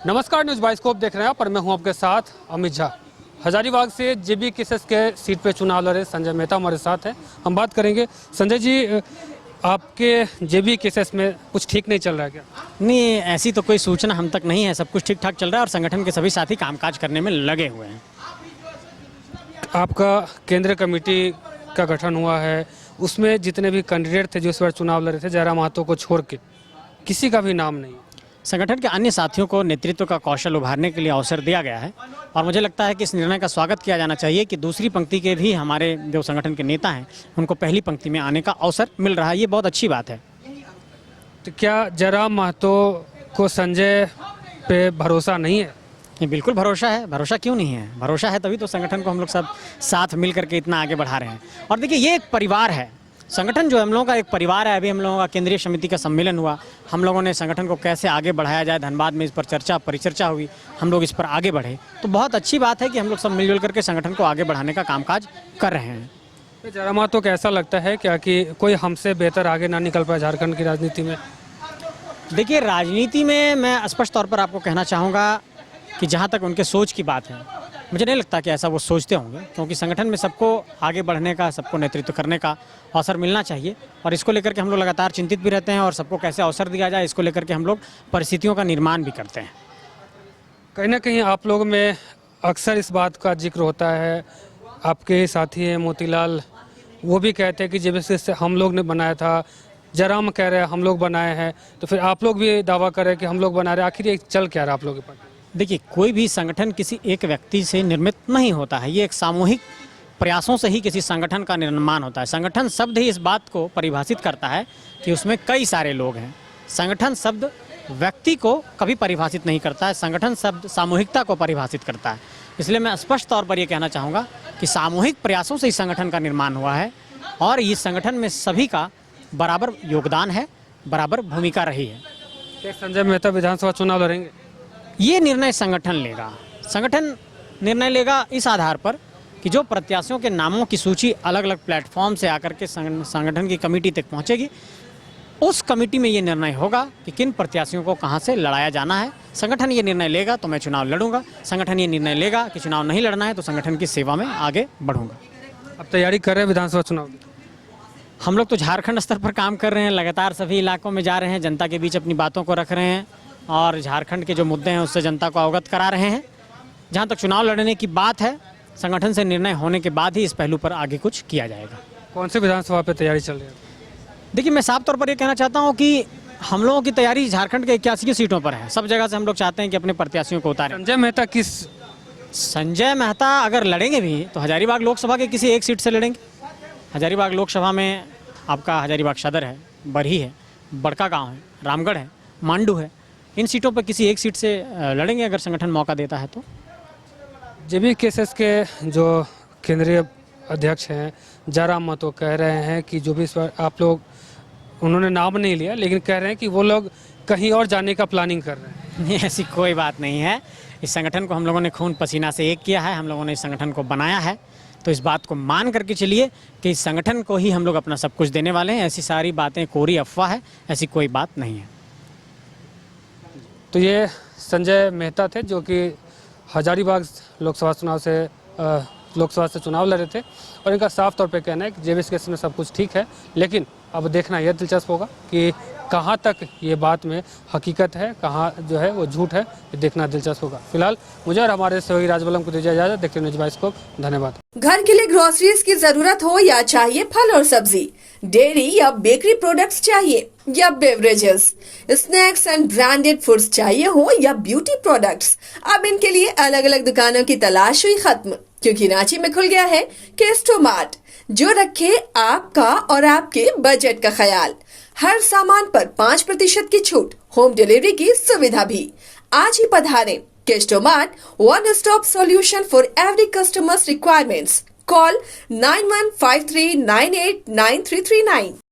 नमस्कार, news bioscope देख रहे हैं पर मैं हूं आपके साथ अमित झा। हजारीबाग से जेबी केसेस के सीट पे चुनाव लड़े संजय मेहता हमारे साथ हैं। हम बात करेंगे। संजय जी, आपके जेबी केसेस में कुछ ठीक नहीं चल रहा है क्या? नहीं, ऐसी तो कोई सूचना हम तक नहीं है। सब कुछ ठीक ठाक चल रहा है और संगठन के सभी साथी कामकाज करने में लगे हुए हैं। आपका केंद्रीय कमेटी का गठन हुआ है, उसमें जितने भी कैंडिडेट थे जो इस बार चुनाव लड़े थे, जयराम महतो को छोड़ के किसी का भी नाम नहीं। संगठन के अन्य साथियों को नेतृत्व का कौशल उभारने के लिए अवसर दिया गया है और मुझे लगता है कि इस निर्णय का स्वागत किया जाना चाहिए कि दूसरी पंक्ति के भी हमारे जो संगठन के नेता हैं उनको पहली पंक्ति में आने का अवसर मिल रहा है। ये बहुत अच्छी बात है। तो क्या जयराम महतो को संजय पे भरोसा नहीं है? ये बिल्कुल भरोसा है। भरोसा क्यों नहीं है? भरोसा है तभी तो संगठन को हम लोग सब साथ मिल करके इतना आगे बढ़ा रहे हैं। और देखिए, ये एक परिवार है। संगठन जो हम लोगों का एक परिवार है। अभी हम लोगों का केंद्रीय समिति का सम्मेलन हुआ, हम लोगों ने संगठन को कैसे आगे बढ़ाया जाए, धनबाद में इस पर परिचर्चा हुई, हम लोग इस पर आगे बढ़े। तो बहुत अच्छी बात है कि हम लोग सब मिलजुल करके संगठन को आगे बढ़ाने का कामकाज कर रहे हैं। जयराम महतो को ऐसा लगता है क्या कि कोई हमसे बेहतर आगे ना निकल पाए झारखंड की राजनीति में? देखिए, राजनीति में मैं स्पष्ट तौर पर आपको कहना चाहूँगा कि जहाँ तक उनके सोच की बात है, मुझे नहीं लगता कि ऐसा वो सोचते होंगे, क्योंकि संगठन में सबको आगे बढ़ने का, सबको नेतृत्व करने का अवसर मिलना चाहिए और इसको लेकर के हम लोग लगातार चिंतित भी रहते हैं और सबको कैसे अवसर दिया जाए इसको लेकर के हम लोग परिस्थितियों का निर्माण भी करते हैं। कहीं ना कहीं आप लोग में अक्सर इस बात का जिक्र होता है। आपके साथी हैं मोतीलाल, वो भी कहते हैं कि जब से हम लोग ने बनाया था, जयराम कह रहे हैं हम लोग बनाए हैं, तो फिर आप लोग भी दावा कर रहे हैं कि हम लोग बना रहे हैं। आखिर ये चल क्या रहा है आप लोगों के पास? देखिए, कोई भी संगठन किसी एक व्यक्ति से निर्मित नहीं होता है। ये एक सामूहिक प्रयासों से ही किसी संगठन का निर्माण होता है। संगठन शब्द ही इस बात को परिभाषित करता है कि उसमें कई सारे लोग हैं। संगठन शब्द व्यक्ति को कभी परिभाषित नहीं करता है। संगठन शब्द सामूहिकता को परिभाषित करता है। इसलिए मैं स्पष्ट तौर पर यह कहना चाहूँगा कि सामूहिक प्रयासों से इस संगठन का निर्माण हुआ है और इस संगठन में सभी का बराबर योगदान है, बराबर भूमिका रही है। क्या संजय मेहता विधानसभा चुनाव लड़ेंगे? ये निर्णय संगठन लेगा। संगठन निर्णय लेगा इस आधार पर कि जो प्रत्याशियों के नामों की सूची अलग अलग प्लेटफॉर्म से आकर के संगठन की कमेटी तक पहुंचेगी, उस कमेटी में ये निर्णय होगा कि किन प्रत्याशियों को कहां से लड़ाया जाना है। संगठन ये निर्णय लेगा तो मैं चुनाव लड़ूंगा। संगठन ये निर्णय लेगा कि चुनाव नहीं लड़ना है तो संगठन की सेवा में आगे बढ़ूंगा। अब तैयारी कर रहे हैं विधानसभा चुनाव की? हम लोग तो झारखंड स्तर पर काम कर रहे हैं, लगातार सभी इलाकों में जा रहे हैं, जनता के बीच अपनी बातों को रख रहे हैं और झारखंड के जो मुद्दे हैं उससे जनता को अवगत करा रहे हैं। जहां तक चुनाव लड़ने की बात है, संगठन से निर्णय होने के बाद ही इस पहलू पर आगे कुछ किया जाएगा। कौन से विधानसभा पे तैयारी चल रही है? देखिए, मैं साफ तौर पर यह कहना चाहता हूं कि हम लोगों की तैयारी झारखंड के 81 सीटों पर है। सब जगह से हम लोग चाहते हैं कि अपने प्रत्याशियों को उतारें। संजय मेहता अगर लड़ेंगे भी तो हजारीबाग लोकसभा के किसी एक सीट से लड़ेंगे। हजारीबाग लोकसभा में आपका हजारीबाग सदर है, बरही है, बड़का गाँव है, रामगढ़ है, मांडू है। इन सीटों पर किसी एक सीट से लड़ेंगे अगर संगठन मौका देता है तो। जेबी केसेस के जो केंद्रीय अध्यक्ष हैं जयराम महतो कह रहे हैं कि जो भी इस बार आप लोग, उन्होंने नाम नहीं लिया लेकिन कह रहे हैं कि वो लोग कहीं और जाने का प्लानिंग कर रहे हैं। नहीं, ऐसी कोई बात नहीं है। इस संगठन को हम लोगों ने खून पसीना से एक किया है। हम लोगों ने इस संगठन को बनाया है, तो इस बात को मान करके चलिए कि इस संगठन को ही हम लोग अपना सब कुछ देने वाले हैं। ऐसी सारी बातें कोरी अफवाह है, ऐसी कोई बात नहीं है। तो ये संजय मेहता थे जो कि हजारीबाग लोकसभा से चुनाव लड़ रहे थे और इनका साफ तौर पे कहना है कि जेबी केस में सब कुछ ठीक है, लेकिन अब देखना यह दिलचस्प होगा कि कहां तक ये बात में हकीकत है, कहां जो है वो झूठ है। ये देखना दिलचस्प होगा। फिलहाल मुझे और हमारे सहयोगी राजबलम को दीजिए इजाजत। देखते हैं न्यूज़ बाइस्कोप। धन्यवाद। घर के लिए ग्रोसरीज की जरूरत हो या चाहिए फल और सब्जी, डेयरी या बेकरी प्रोडक्ट्स चाहिए या beverages, snacks and branded foods चाहिए हो या ब्यूटी प्रोडक्ट्स, अब इनके लिए अलग अलग दुकानों की तलाश हुई खत्म, क्योंकि रांची में खुल गया है केस्टो मार्ट, जो रखे आपका और आपके बजट का ख्याल। हर सामान पर 5% की छूट, होम डिलीवरी की सुविधा भी। आज ही पधारें। Kesto mart, one stop solution for every customers requirements. Call 9153989339।